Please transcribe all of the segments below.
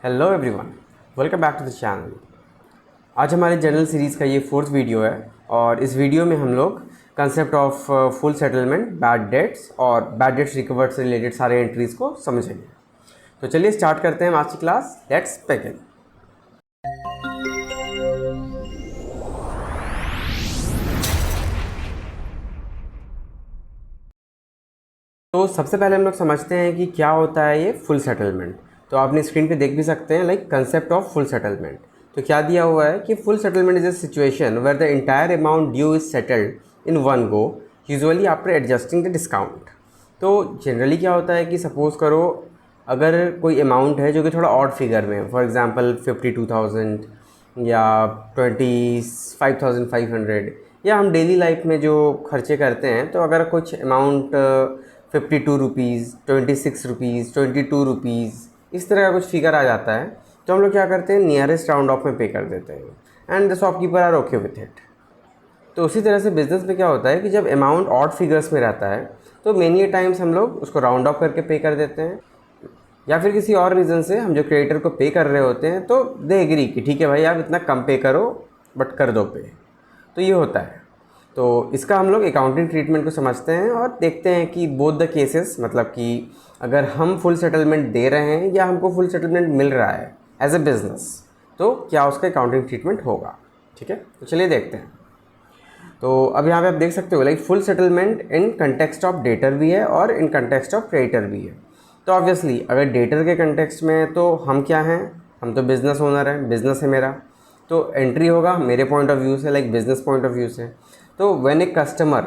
Hello everyone, welcome back to the channel. आज हमारे journal series का ये 4th वीडियो है और इस वीडियो में हम लोग concept of full settlement, bad debts और बैड डेट्स रिकवर्ड से रिलेटेड सारे एंट्रीज़ को समझेंगे। तो चलिए स्टार्ट करते हैं आज की क्लास। Let's begin. तो सबसे पहले हम लोग समझते हैं कि क्या होता है ये फुल सेटलमेंट। तो आपने स्क्रीन पे देख भी सकते हैं like concept of full settlement. तो क्या दिया हुआ है कि full settlement is a situation where the entire amount due is settled in one go, usually after adjusting the discount. तो जनरली क्या होता है कि सपोज़ करो अगर कोई अमाउंट है जो कि थोड़ा ऑड फिगर में, फॉर एग्जांपल 52,000 या 25,500, या हम डेली लाइफ में जो खर्चे करते हैं, तो अगर कुछ अमाउंट 52 रुपीज़, 26 रुपीज़, 22 रुपीज़ इस तरह का कुछ फिगर आ जाता है, तो हम लोग क्या करते हैं, नियरेस्ट राउंड ऑफ में पे कर देते हैं and the shopkeeper are okay with it. तो उसी तरह से बिज़नेस में क्या होता है कि जब अमाउंट ऑड फिगर्स में रहता है तो मेनी टाइम्स हम लोग उसको राउंड ऑफ करके पे कर देते हैं, या फिर किसी और रीज़न से हम जो क्रिएटर को पे कर रहे होते हैं तो दे एग्री कि ठीक है भाई आप इतना कम पे करो बट कर दो पे। तो ये होता है। तो इसका हम लोग अकाउंटिंग ट्रीटमेंट को समझते हैं और देखते हैं कि बोथ द केसेस, मतलब कि अगर हम फुल सेटलमेंट दे रहे हैं या हमको फुल सेटलमेंट मिल रहा है एज ए बिज़नेस, तो क्या उसका अकाउंटिंग ट्रीटमेंट होगा। ठीक है, तो चलिए देखते हैं। तो अब यहाँ पे आप देख सकते हो like full settlement in context of debtor भी है और इन कंटेक्स्ट ऑफ क्रेडिटर भी है। तो ऑब्वियसली अगर डेटर के कंटेक्स्ट में है तो हम क्या हैं, हम तो बिज़नेस ओनर हैं, बिज़नेस है मेरा, तो एंट्री होगा मेरे पॉइंट ऑफ व्यू से, like business point of view से। तो व्हेन ए कस्टमर,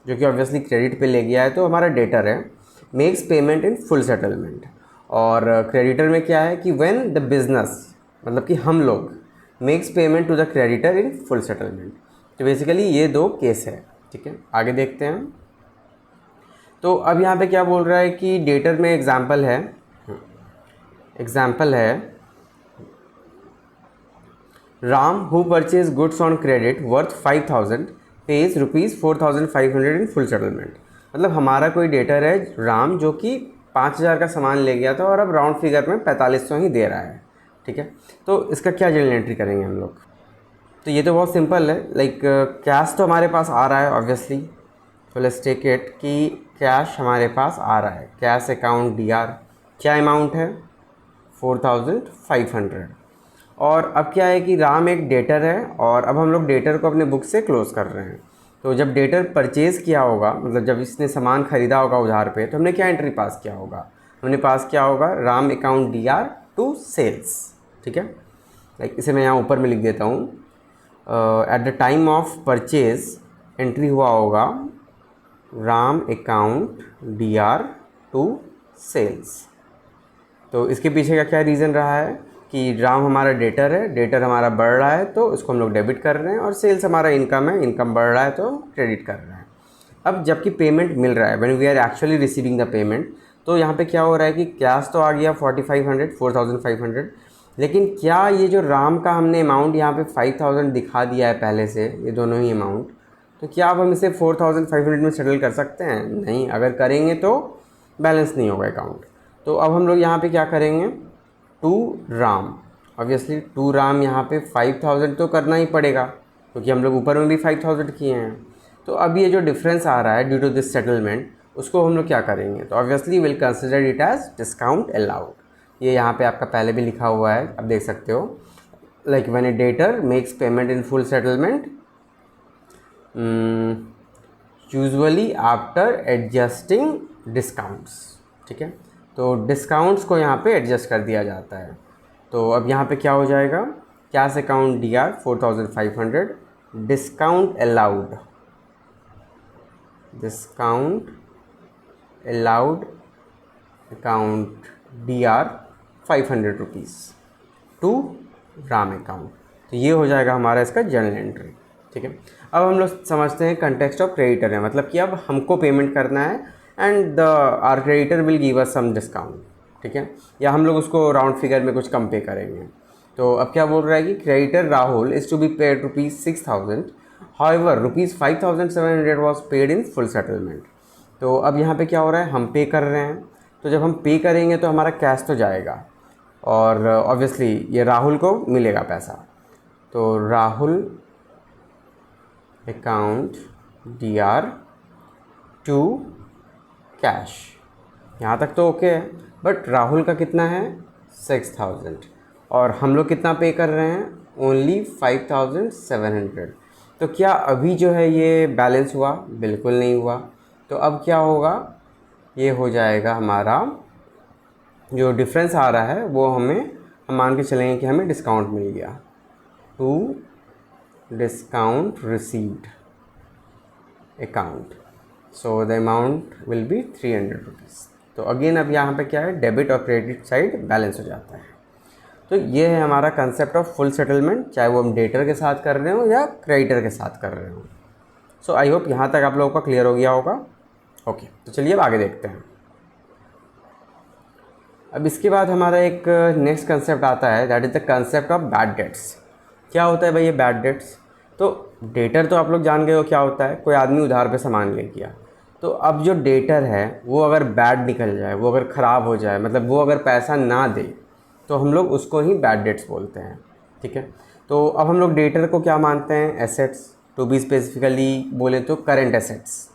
जो कि ऑब्वियसली क्रेडिट पे ले गया है, तो हमारा डेटर है, makes payment in full settlement. और क्रेडिटर में क्या है कि व्हेन द बिज़नेस, मतलब कि हम लोग, makes payment to the creditor in full settlement. तो बेसिकली ये दो केस है। ठीक है, आगे देखते हैं। तो अब यहाँ पे क्या बोल रहा है कि डेटर में एग्जाम्पल है Ram who purchase goods on credit worth 5,000 page ₹4,500 in full settlement. मतलब हमारा कोई डेटर है राम जो कि 5,000 का सामान ले गया था और अब राउंड फिगर में 4,500 ही दे रहा है। ठीक है, तो इसका क्या जर्नल एंट्री करेंगे हम लोग। तो ये तो बहुत सिंपल है, लाइक कैश तो हमारे पास आ रहा है ऑब्वियसली। तो लेट्स टेक इट कि कैश हमारे पास आ रहा है, कैश अकाउंट DR, क्या अमाउंट है 4,500। और अब क्या है कि राम एक डेटर है और अब हम लोग डेटर को अपने बुक से क्लोज़ कर रहे हैं। तो जब डेटर परचेज़ किया होगा, मतलब जब इसने सामान ख़रीदा होगा उधार पे, तो हमने क्या एंट्री पास किया होगा, हमने पास किया होगा Ram account DR to sales. ठीक है, लाइक इसे मैं यहाँ ऊपर में लिख देता हूँ, at the time of purchase entry हुआ होगा Ram account DR to sales. तो इसके पीछे का क्या रीज़न रहा है कि राम हमारा डेटर है, डेटर हमारा बढ़ रहा है तो उसको हम लोग डेबिट कर रहे हैं, और सेल्स हमारा इनकम है, इनकम बढ़ रहा है तो क्रेडिट कर रहे हैं। अब जबकि पेमेंट मिल रहा है, when we are actually receiving the payment, तो यहाँ पे क्या हो रहा है कि कैश तो आ गया 4,500, लेकिन क्या ये जो राम का हमने अमाउंट यहाँ पे 5,000 दिखा दिया है पहले से, ये दोनों ही अमाउंट, तो क्या अब हम इसे 4,500 में सेटल कर सकते हैं? नहीं, अगर करेंगे तो बैलेंस नहीं होगा अकाउंट। तो अब हम लोग यहाँ पे क्या करेंगे, to Ram, obviously to Ram यहाँ पे 5,000 तो करना ही पड़ेगा क्योंकि हम लोग ऊपर में भी 5,000 किए हैं। तो अब ये जो डिफरेंस आ रहा है ड्यू टू दिस सेटलमेंट, उसको हम लोग क्या करेंगे, तो obviously will consider it as discount allowed. ये यहाँ पे आपका पहले भी लिखा हुआ है, आप देख सकते हो, like when A debtor makes payment in full settlement usually after adjusting discounts. ठीक है, तो डिस्काउंट्स को यहाँ पे एडजस्ट कर दिया जाता है। तो अब यहाँ पे क्या हो जाएगा, cash account DR 4,500, discount allowed, account DR 500 rupees to Ram account. तो ये हो जाएगा हमारा इसका जर्नल एंट्री। ठीक है, अब हम लोग समझते हैं कंटेक्स्ट ऑफ क्रेडिटर है, मतलब कि अब हमको पेमेंट करना है and the are creditor will give us some discount. ठीक है, या हम लोग उसको राउंड फिगर में कुछ कम पे करेंगे। तो अब क्या बोल रहा है कि creditor Rahul is to be paid ₹6,000, however ₹5,700 was paid in full settlement. तो अब यहाँ पे क्या हो रहा है, हम पे कर रहे हैं, तो जब हम पे करेंगे तो हमारा कैश तो जाएगा, और ऑब्वियसली ये राहुल को मिलेगा पैसा। तो Rahul account DR to cash, यहाँ तक तो ओके है। बट राहुल का कितना है 6000 और हम लोग कितना पे कर रहे हैं ओनली 5700। तो क्या अभी जो है ये बैलेंस हुआ? बिल्कुल नहीं हुआ। तो अब क्या होगा, ये हो जाएगा हमारा जो डिफरेंस आ रहा है वो हम मान के चलेंगे कि हमें डिस्काउंट मिल गया, to discount received account, so the amount will be 300 rupees. तो अगेन अब यहाँ पे क्या है, डेबिट और क्रेडिट साइड बैलेंस हो जाता है। तो ये है हमारा कंसेप्ट ऑफ फुल सेटलमेंट, चाहे वो हम डेटर के साथ कर रहे हो या क्रेडिटर के साथ कर रहे हो। सो आई होप यहाँ तक आप लोगों का क्लियर हो गया होगा। ओके, तो चलिए अब आगे देखते हैं। अब इसके बाद हमारा एक नेक्स्ट कंसेप्ट आता है, that is the concept of bad debts. क्या होता है भाई ये बैड डेट्स? तो डेटर तो आप लोग जान गए हो क्या होता है, कोई आदमी उधार पे सामान ले गया, तो अब जो डेटर है वो अगर बैड निकल जाए, वो अगर ख़राब हो जाए, मतलब वो अगर पैसा ना दे, तो हम लोग उसको ही बैड डेट्स बोलते हैं। ठीक है, तो अब हम लोग डेटर को क्या मानते हैं, एसेट्स, टू बी स्पेसिफिकली बोले तो करेंट एसेट्स।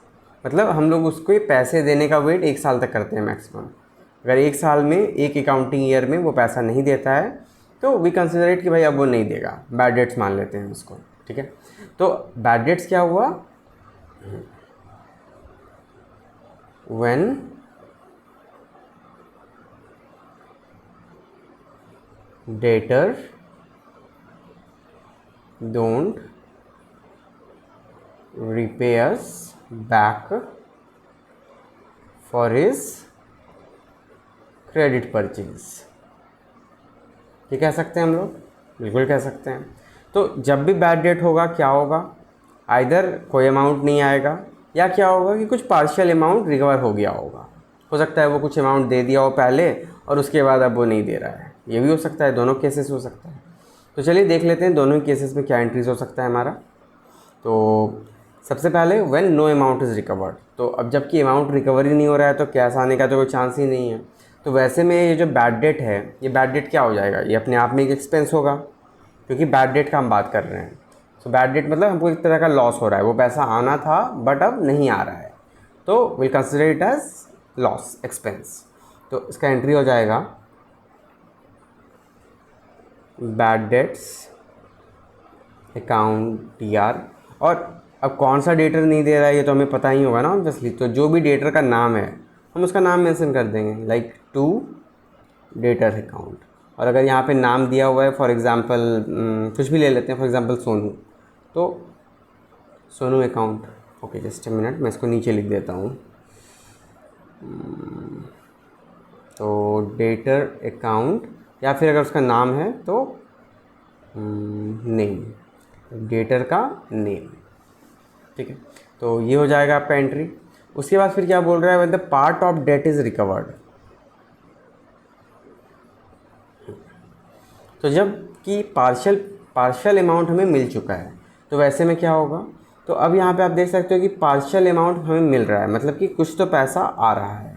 मतलब हम लोग उसको पैसे देने का वेट 1 साल तक करते हैं मैक्सिमम। अगर 1 साल में, एक अकाउंटिंग ईयर में वो पैसा नहीं देता है तो वी कंसिडर इट कि भाई अब वो नहीं देगा, बैड डेट्स मान लेते हैं उसको। ठीक है, तो बैड डेट्स क्या हुआ, when debtor don't repay us back for his credit purchase। ये कह सकते हैं हम लोग, बिल्कुल कह सकते हैं। तो जब भी बैड डेट होगा क्या होगा, आइदर कोई अमाउंट नहीं आएगा या क्या होगा कि कुछ पार्शियल अमाउंट रिकवर हो गया होगा। हो सकता है वो कुछ अमाउंट दे दिया हो पहले और उसके बाद अब वो नहीं दे रहा है, ये भी हो सकता है, दोनों केसेस हो सकता है। तो चलिए देख लेते हैं दोनों ही केसेस में क्या एंट्रीज हो सकता है हमारा। तो सबसे पहले when no amount is recovered, तो अब जबकि अमाउंट रिकवर ही नहीं हो रहा है तो कैश आने का तो कोई चांस ही नहीं है। तो वैसे में ये जो बैड डेट है, ये बैड डेट क्या हो जाएगा, ये अपने आप में एक एक्सपेंस होगा, क्योंकि बैड डेट का हम बात कर रहे हैं। सो बैड डेट मतलब हमको एक तरह का लॉस हो रहा है, वो पैसा आना था बट अब नहीं आ रहा है, तो will consider it as loss expense. तो इसका एंट्री हो जाएगा बैड डेट्स अकाउंट DR। और अब कौन सा डेटर नहीं दे रहा है ये तो हमें पता ही होगा ना ऑब्वियसली, तो जो भी डेटर का नाम है हम उसका नाम मेंशन कर देंगे, लाइक टू डेटर अकाउंट। और अगर यहाँ पे नाम दिया हुआ है, फॉर एग्जांपल कुछ भी ले लेते हैं, फॉर एग्जांपल सोनू, तो Sonu account. Okay, just a minute, मैं इसको नीचे लिख देता हूँ। तो डेटर अकाउंट, या फिर अगर उसका नाम है तो नेम, डेटर का नेम। ठीक है, तो ये हो जाएगा आपका एंट्री। उसके बाद फिर क्या बोल रहा है, when the part of that is recovered. तो जब कि पार्शियल अमाउंट हमें मिल चुका है, तो वैसे में क्या होगा, तो अब यहाँ पे आप देख सकते हो कि पार्शियल अमाउंट हमें मिल रहा है, मतलब कि कुछ तो पैसा आ रहा है।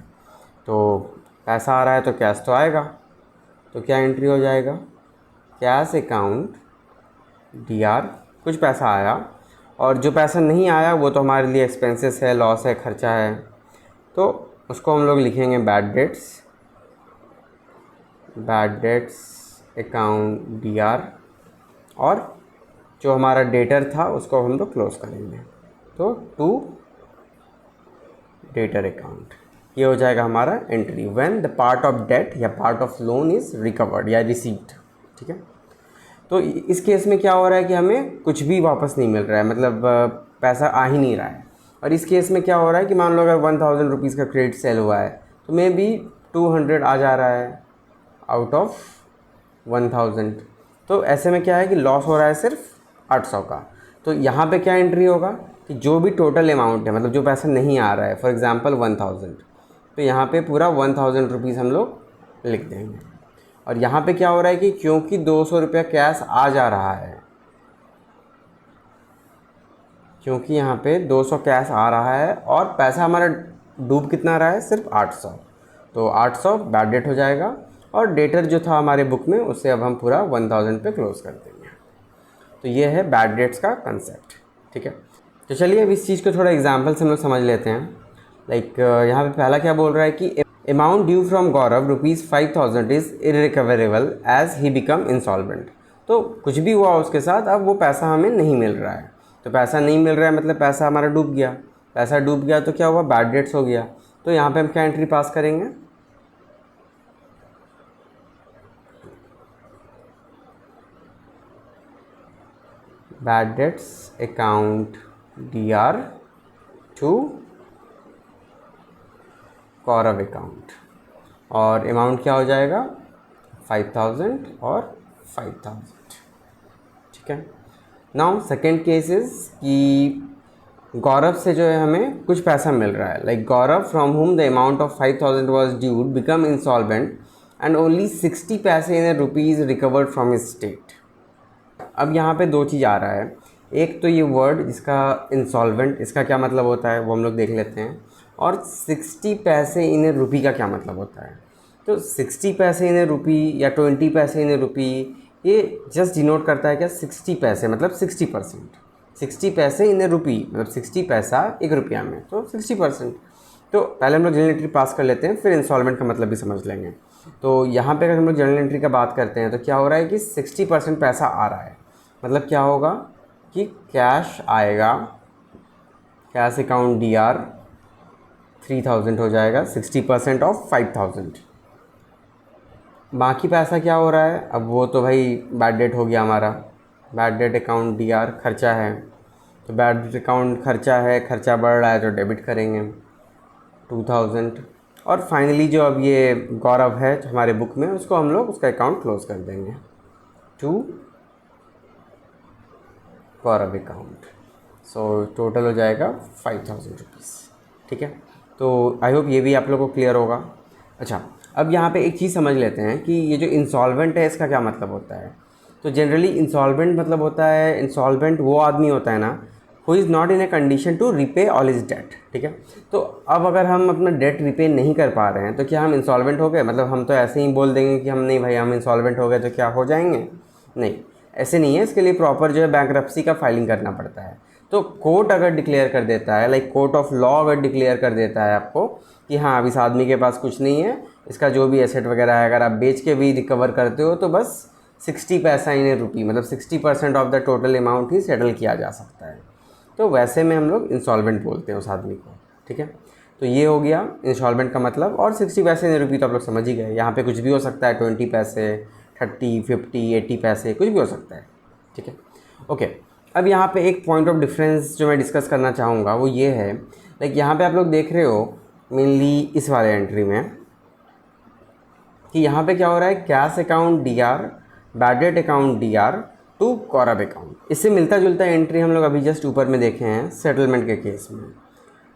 तो पैसा आ रहा है तो कैश तो आएगा, तो क्या एंट्री हो जाएगा, कैश अकाउंट DR, कुछ पैसा आया, और जो पैसा नहीं आया वो तो हमारे लिए एक्सपेंसेस है, लॉस है, खर्चा है, तो उसको हम लोग लिखेंगे बैड डेट्स अकाउंट DR, और जो हमारा डेटर था उसको हम लोग क्लोज करेंगे, तो टू डेटर अकाउंट। ये हो जाएगा हमारा entry when the part of debt या part of loan is recovered या रिसीव्ड। ठीक है, तो इस केस में क्या हो रहा है कि हमें कुछ भी वापस नहीं मिल रहा है, मतलब पैसा आ ही नहीं रहा है। और इस केस में क्या हो रहा है कि मान लो अगर 1000 रुपीज़ का क्रेडिट सेल हुआ है तो मे बी 200 आ जा रहा है आउट ऑफ 1000, तो ऐसे में क्या है कि लॉस हो रहा है सिर्फ 800 का। तो यहाँ पे क्या एंट्री होगा कि जो भी टोटल अमाउंट है, मतलब जो पैसा नहीं आ रहा है, फॉर एग्जांपल 1000, तो यहाँ पे पूरा 1000 रुपीज़ हम लोग लिख देंगे। और यहाँ पे क्या हो रहा है कि क्योंकि 200 रुपया कैश आ जा रहा है, क्योंकि यहाँ पे 200 कैश आ रहा है और पैसा हमारा डूब कितना रहा है, सिर्फ 800, तो 800 बैड डेट हो जाएगा। और डेटर जो था हमारे बुक में उसे अब हम पूरा 1000 पे क्लोज कर देंगे। तो ये है बैड डेट्स का कंसेप्ट, ठीक है। तो चलिए अब इस चीज़ को थोड़ा एग्जाम्पल से हम लोग समझ लेते हैं। लाइक यहाँ पे पहला क्या बोल रहा है कि amount due from Gaurav ₹5000 is irrecoverable as he become insolvent. तो कुछ भी हुआ उसके साथ, अब वो पैसा हमें नहीं मिल रहा है। तो पैसा नहीं मिल रहा है मतलब पैसा हमारा डूब गया। पैसा डूब गया तो क्या हुआ, बैड डेट्स हो गया। तो यहाँ पे हम क्या एंट्री पास करेंगे, bad debts account DR to Gaurav account, और अमाउंट क्या हो जाएगा 5000 और 5000, ठीक है। नाउ सेकेंड केस इज कि गौरव से जो है हमें कुछ पैसा मिल रहा है। Like Gaurav from whom the amount of 5000 was dude become insolvent and only 60 पैसे in rupees recovered from his state. अब यहाँ पे दो चीज़ आ रहा है। एक तो ये वर्ड इसका इंसॉल्वेंट, इसका क्या मतलब होता है वो हम लोग देख लेते हैं, और 60 पैसे इन रुपी का क्या मतलब होता है। तो 60 पैसे इन रुपी या 20 पैसे इन रुपी, ये जस्ट डिनोट करता है क्या, 60 पैसे मतलब 60%। 60 पैसे इन रुपी मतलब 60 पैसा एक रुपया में, तो 60%। तो पहले हम लोग जनरल एंट्री पास कर लेते हैं, फिर इंस्टॉलमेंट का मतलब भी समझ लेंगे। तो यहाँ पे अगर हम लोग जनरल एंट्री का बात करते हैं तो क्या हो रहा है कि 60% पैसा आ रहा है, मतलब क्या होगा कि कैश आएगा, कैश अकाउंट DR 3000 हो जाएगा, 60% ऑफ 5000। बाकी पैसा क्या हो रहा है, अब वो तो भाई बैड डेट हो गया हमारा। बैड डेट अकाउंट DR खर्चा है, तो बैड डेट अकाउंट खर्चा है, खर्चा बढ़ रहा है तो डेबिट करेंगे 2000। और फाइनली जो अब ये गौरव है हमारे बुक में, उसको हम लोग उसका अकाउंट क्लोज कर देंगे to Gaurav account. So total हो जाएगा 5000 रुपीज़, ठीक है। तो आई होप ये भी आप लोगों को क्लियर होगा। अच्छा, अब यहाँ पे एक चीज़ समझ लेते हैं कि ये जो इंसॉल्वेंट है इसका क्या मतलब होता है। तो जनरली इंसॉल्वेंट मतलब होता है, इंसॉल्वेंट वो आदमी होता है ना who is not in a condition to repay all his debt, ठीक है। तो अब अगर हम अपना डेट रिपे नहीं कर पा रहे हैं तो क्या हम इंसॉल्वेंट हो गए, मतलब हम तो ऐसे ही बोल देंगे कि हम नहीं भाई हम इंसॉल्वेंट हो गए तो क्या हो जाएंगे, नहीं ऐसे नहीं है। इसके लिए प्रॉपर जो है बैंकरप्सी का फाइलिंग करना पड़ता है। तो कोर्ट अगर डिक्लेयर कर देता है, लाइक कोर्ट ऑफ लॉ अगर डिक्लेयर कर देता है आपको कि हाँ अब इस आदमी के पास कुछ नहीं है, इसका जो भी एसेट वगैरह है अगर आप बेच के भी रिकवर करते हो तो बस 60 पैसा इन रुपी मतलब 60% of the total amount he settle किया जा सकता है। तो वैसे में हम लोग इंसॉल्वेंट बोलते हैं उस आदमी को, ठीक है। तो ये हो गया इंसॉल्वेंट का मतलब। और 60 पैसे इन रुपी तो आप लोग समझ ही गए, यहाँ पे कुछ भी हो सकता है, 20 पैसे, 30, 50, 80 पैसे, कुछ भी हो सकता है, ठीक है। ओके, अब यहाँ पे एक पॉइंट ऑफ डिफरेंस जो मैं डिस्कस करना चाहूँगा वो ये है, लाइक यहाँ पे आप लोग देख रहे हो मेनली इस वाले एंट्री में कि यहाँ पे क्या हो रहा है, cash account DR, bad debt account DR to Gaurav account. इससे मिलता जुलता एंट्री हम लोग अभी जस्ट ऊपर में देखे हैं सेटलमेंट के केस में।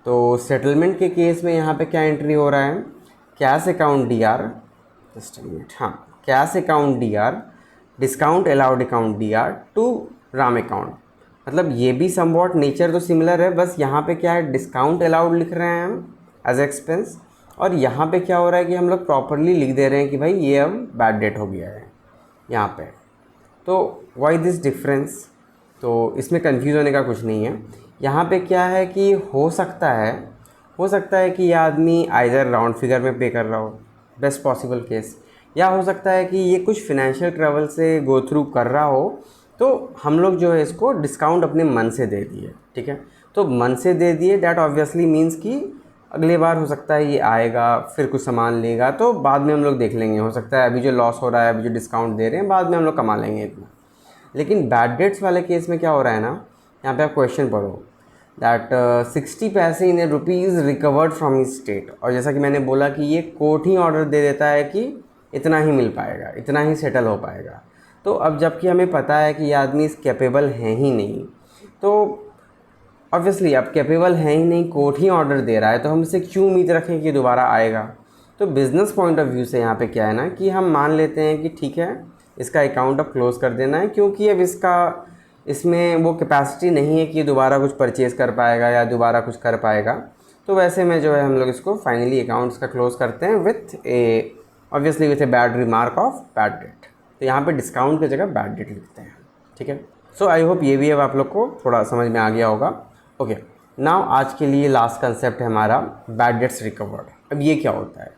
तो सेटलमेंट के केस में यहाँ पे क्या एंट्री हो रहा है, cash account DR, just a minute, हाँ, cash account DR, discount allowed account DR to Ram account. मतलब ये भी समवॉट नेचर तो सिमिलर है, बस यहाँ पे क्या है डिस्काउंट अलाउड लिख रहे हैं हम एज एक्सपेंस, और यहाँ पे क्या हो रहा है कि हम लोग प्रॉपरली लिख दे रहे हैं कि भाई ये अब बैड डेट हो गया है यहाँ पे। तो वाई दिस डिफरेंस, तो इसमें कंफ्यूज होने का कुछ नहीं है। यहाँ पे क्या है कि हो सकता है कि ये आदमी आइदर राउंड फिगर में पे कर रहा हो, बेस्ट पॉसिबल केस, या हो सकता है कि ये कुछ फिनेंशियल ट्रबल से गो थ्रू कर रहा हो, तो हम लोग जो है इसको डिस्काउंट अपने मन से दे दिए, ठीक है। तो मन से दे दिए, डैट ऑब्वियसली मीन्स कि अगली बार हो सकता है ये आएगा फिर कुछ सामान लेगा, तो बाद में हम लोग देख लेंगे, हो सकता है अभी जो लॉस हो रहा है, अभी जो डिस्काउंट दे रहे हैं, बाद में हम लोग कमा लेंगे इतना। लेकिन बैड डेट्स वाले केस में क्या हो रहा है ना, यहाँ पे आप क्वेश्चन पढ़ो दैट 60 पैसे in rupees recovered from his state, और जैसा कि मैंने बोला कि ये कोर्ट ही ऑर्डर दे देता है कि इतना ही मिल पाएगा, इतना ही सेटल हो पाएगा। तो अब जबकि हमें पता है कि ये आदमी इस कैपेबल है ही नहीं, तो ऑब्वियसली अब कैपेबल है ही नहीं, कोर्ट ही ऑर्डर दे रहा है, तो हम इसे क्यों उम्मीद रखें कि दोबारा आएगा। तो बिज़नेस पॉइंट ऑफ व्यू से यहाँ पे क्या है ना कि हम मान लेते हैं कि ठीक है इसका अकाउंट अब क्लोज़ कर देना है, क्योंकि अब इसमें वो कैपेसिटी नहीं है कि ये दोबारा कुछ परचेज़ कर पाएगा या दोबारा कुछ कर पाएगा। तो वैसे में जो है हम लोग इसको फाइनली अकाउंट्स का क्लोज़ करते हैं with A obviously with a bad remark of bad debt, तो यहाँ पे डिस्काउंट की जगह बैड डेट लिखते हैं, ठीक है। सो आई होप ये भी अब आप लोग को थोड़ा समझ में आ गया होगा। ओके, नाउ आज के लिए लास्ट कंसेप्ट है हमारा बैड डेट्स रिकवर्ड। अब ये क्या होता है?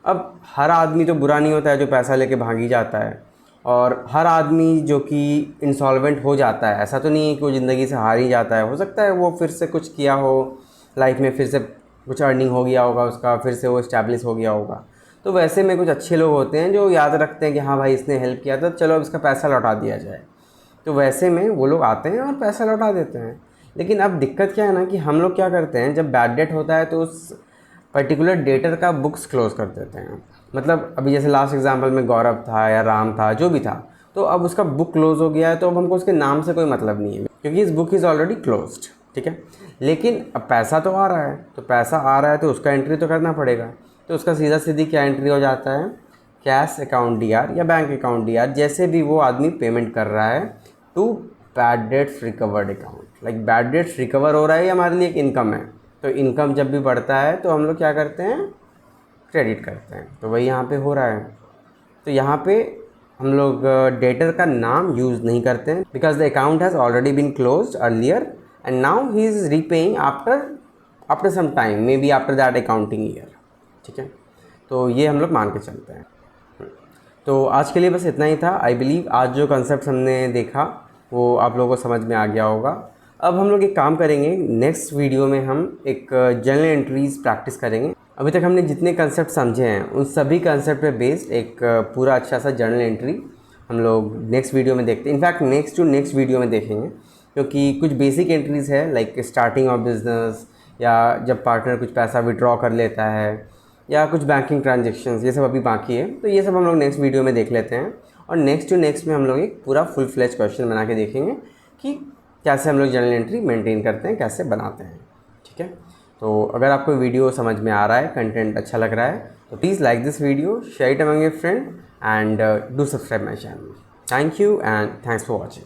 अब हर आदमी तो बुरा नहीं होता है जो पैसा लेके भागी जाता है, और हर आदमी जो कि इंसॉल्वेंट हो जाता है, ऐसा तो नहीं है कि वो ज़िंदगी से हार ही जाता है। हो सकता है वो फिर से कुछ किया हो लाइफ में, फिर से कुछ अर्निंग हो गया होगा उसका, फिर से वो इस्टेब्लिश हो गया होगा। तो वैसे में कुछ अच्छे लोग होते हैं जो याद रखते हैं कि हाँ भाई इसने हेल्प किया था, चलो अब इसका पैसा लौटा दिया जाए। तो वैसे में वो लोग आते हैं और पैसा लौटा देते हैं। लेकिन अब दिक्कत क्या है ना कि हम लोग क्या करते हैं, जब बैड डेट होता है तो उस पर्टिकुलर डेटर का बुक्स क्लोज़ कर देते हैं। मतलब अभी जैसे लास्ट एग्जांपल में गौरव था या राम था, जो भी था, तो अब उसका बुक क्लोज़ हो गया है, तो अब हमको उसके नाम से कोई मतलब नहीं है क्योंकि इस बुक इज़ ऑलरेडी क्लोज्ड, ठीक है। लेकिन अब पैसा तो आ रहा है, तो पैसा आ रहा है तो उसका एंट्री तो करना पड़ेगा। तो उसका सीधा सीधी क्या एंट्री हो जाता है, कैश अकाउंट डीआर या बैंक अकाउंट डीआर, जैसे भी वो आदमी पेमेंट कर रहा है to bad debts recovered account. Like bad debts recover हो रहा है, ये हमारे लिए एक इनकम है। तो इनकम जब भी बढ़ता है तो हम लोग क्या करते हैं, क्रेडिट करते हैं। तो वही यहाँ पे हो रहा है। तो यहाँ पे हम लोग डेटर का नाम यूज़ नहीं करते हैं because the account has already been closed earlier and now he is repaying after some time, maybe after that accounting year, ठीक है। तो ये हम लोग मान के चलते हैं। तो आज के लिए बस इतना ही था। आई बिलीव आज जो कंसेप्ट हमने देखा वो आप लोगों को समझ में आ गया होगा। अब हम लोग एक काम करेंगे, नेक्स्ट वीडियो में हम एक जर्नल एंट्रीज प्रैक्टिस करेंगे। अभी तक हमने जितने कंसेप्ट समझे हैं उन सभी कंसेप्ट पे बेस्ड एक पूरा अच्छा सा जर्नल एंट्री हम लोग नेक्स्ट वीडियो में देखते हैं। इनफैक्ट नेक्स्ट वीडियो में देखेंगे, क्योंकि कुछ बेसिक एंट्रीज़ है लाइक स्टार्टिंग ऑफ बिजनेस, या जब पार्टनर कुछ पैसा विड्रॉ कर लेता है, या कुछ बैंकिंग ट्रांजेक्शन्स, ये सब अभी बाकी है। तो ये सब हम लोग नेक्स्ट वीडियो में देख लेते हैं। और नेक्स्ट में हम लोग एक पूरा फुल फ्लेज क्वेश्चन बना के देखेंगे कि कैसे हम लोग जर्नल एंट्री मेंटेन करते हैं, कैसे बनाते हैं, ठीक है। तो अगर आपको वीडियो समझ में आ रहा है, कंटेंट अच्छा लग रहा है, तो please like this video, share it among your friend and do subscribe my channel. Thank you and thanks for watching.